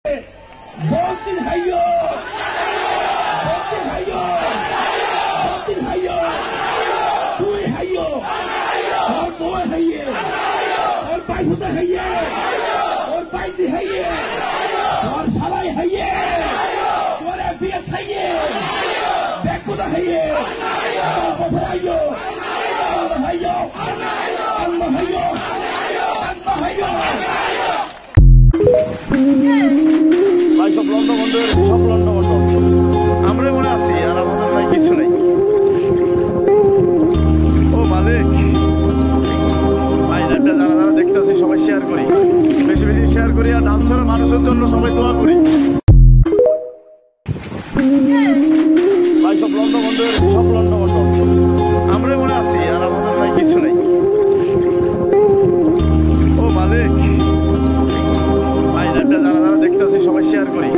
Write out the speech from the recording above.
Boltin hayo, boltin hayo, boltin hayo, tui hayo, और बोए haye, और बाइहुदा haye, और बाइजी haye, और सालाई haye, और एफबीएस haye, बेकुदा haye, और buffer hayo, Allah hayo, Allah hayo, Allah hayo. ভাই সব লন্ডভন্ড আমরা মনে আছি আর আমাদের ভাই কিছু নেই। ও মালিক ভাই লাইভটা যারা যারা দেখতেছি সবাই শেয়ার করি, বেশি বেশি শেয়ার করি আর ডান্সারের মানুষের জন্য সবাই দোয়া করি। ভাই সব লন্ডভন্ড আমরা মনে আছি আর আমাদের ভাই কিছু নেই। ও মালিক ভাই লাইভটা যারা যারা দেখতেছি সবাই শেয়ার করি।